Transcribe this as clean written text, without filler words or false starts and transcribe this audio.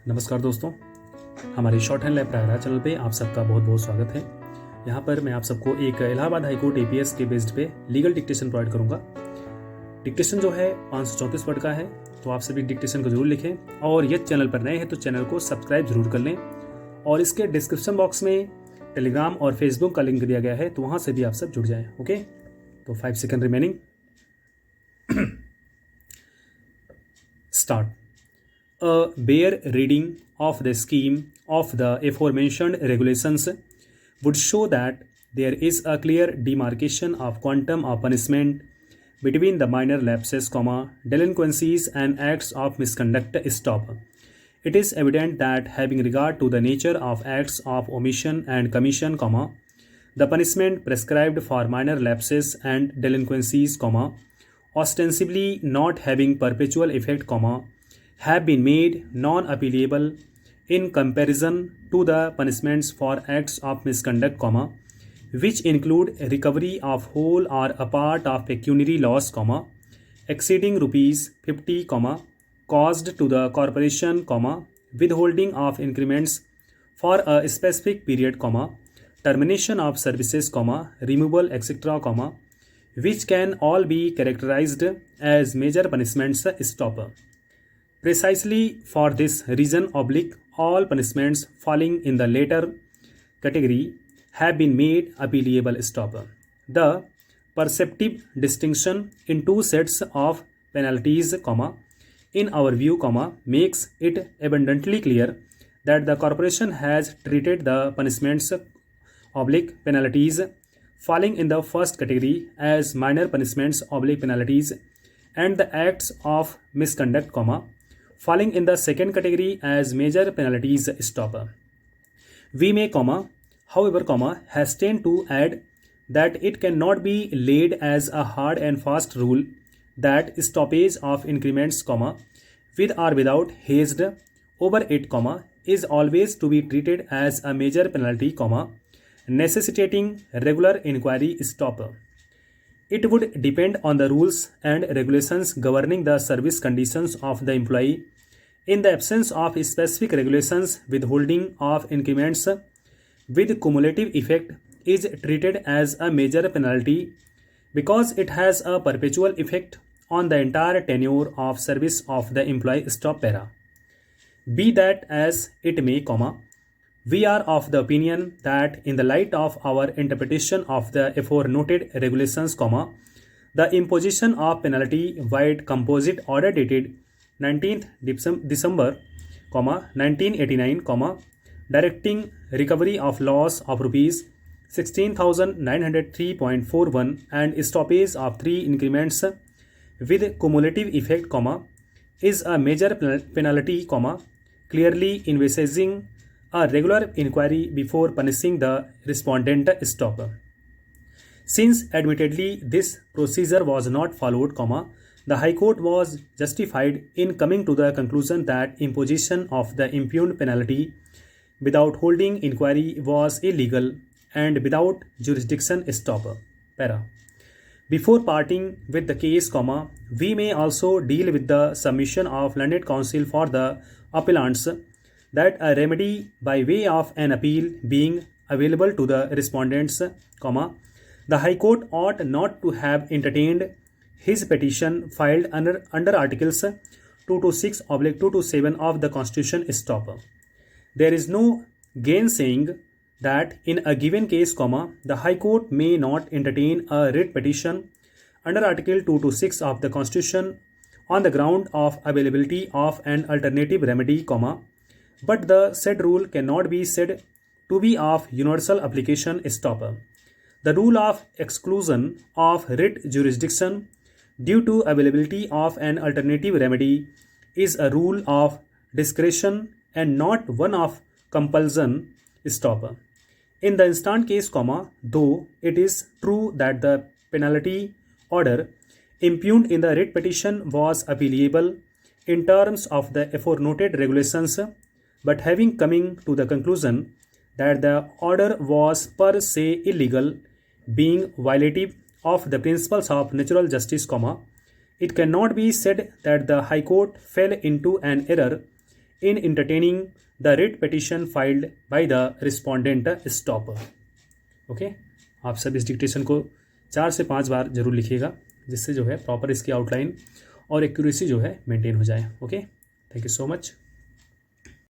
नमस्कार दोस्तों, हमारे शॉर्टहैंड लैब प्रयागराज चैनल पे आप सबका बहुत बहुत स्वागत है। यहाँ पर मैं आप सबको एक इलाहाबाद हाईकोर्ट APS के बेस्ड पे लीगल डिक्टेशन प्रोवाइड करूँगा। डिक्टेशन जो है 534 वर्ड का है, तो आप सभी डिक्टेशन को जरूर लिखें और यदि चैनल पर नए हैं तो चैनल को सब्सक्राइब जरूर कर लें। और इसके डिस्क्रिप्शन बॉक्स में टेलीग्राम और फेसबुक का लिंक दिया गया है, तो वहाँ से भी आप सब जुड़ जाएँ। ओके, तो 5 second remaining. Start. A bare reading of the scheme of the aforementioned regulations would show that there is a clear demarcation of quantum of punishment between the minor lapses, delinquencies and acts of misconduct. Stop. It is evident that having regard to the nature of acts of omission and commission, the punishment prescribed for minor lapses and delinquencies, ostensibly not having perpetual effect, have been made non-appealable in comparison to the punishments for acts of misconduct, which include recovery of whole or a part of pecuniary loss, exceeding rupees 50, caused to the corporation, withholding of increments for a specific period, termination of services, removal, etc., which can all be characterized as major punishments. Stop. Precisely for this reason, all punishments falling in the latter category have been made appealable. Stop. The perceptive distinction in two sets of penalties, in our view, makes it abundantly clear that the corporation has treated the punishments, penalties falling in the first category as minor punishments, penalties, and the acts of misconduct, falling in the second category as major penalties. Stop. We may, however, hasten to add that it cannot be laid as a hard and fast rule that stoppage of increments, with or without hazed over it, is always to be treated as a major penalty, necessitating regular inquiry. Stop. It would depend on the rules and regulations governing the service conditions of the employee. In the absence of specific regulations, withholding of increments with cumulative effect is treated as a major penalty because it has a perpetual effect on the entire tenure of service of the employee. Stop. Para. Be that as it may, we are of the opinion that in the light of our interpretation of the aforenoted regulations, the imposition of penalty wide composite order dated 19th December, 1989, directing recovery of loss of rupees 16,903.41 and stoppage of 3 increments with cumulative effect, is a major penalty, clearly envisaging a regular inquiry before punishing the respondent. Stop. Since admittedly this procedure was not followed, the High Court was justified in coming to the conclusion that imposition of the impugned penalty without holding inquiry was illegal and without jurisdiction. Stop. Para. Before parting with the case, we may also deal with the submission of learned counsel for the appellants that a remedy by way of an appeal being available to the respondents, the High Court ought not to have entertained his petition filed under Articles 226/227 of the Constitution. Stop. There is no gainsaying that in a given case, the High Court may not entertain a writ petition under Article 226 of the Constitution on the ground of availability of an alternative remedy, but the said rule cannot be said to be of universal application. Stop. The rule of exclusion of writ jurisdiction due to availability of an alternative remedy is a rule of discretion and not one of compulsion. Stop. In the instant case, though it is true that the penalty order impugned in the writ petition was appealable in terms of the aforenoted regulations, but having coming to the conclusion that the order was per se illegal, being violative of the principles of natural justice, it cannot be said that the High Court fell into an error in entertaining the writ petition filed by the respondent stop. Okay, आप सब इस dictation को 4 से 5 बार जरूर लिखिएगा, जिससे जो है प्रॉपर इसकी आउटलाइन और एक्यूरेसी जो है मेंटेन हो जाए. Okay, thank you so much.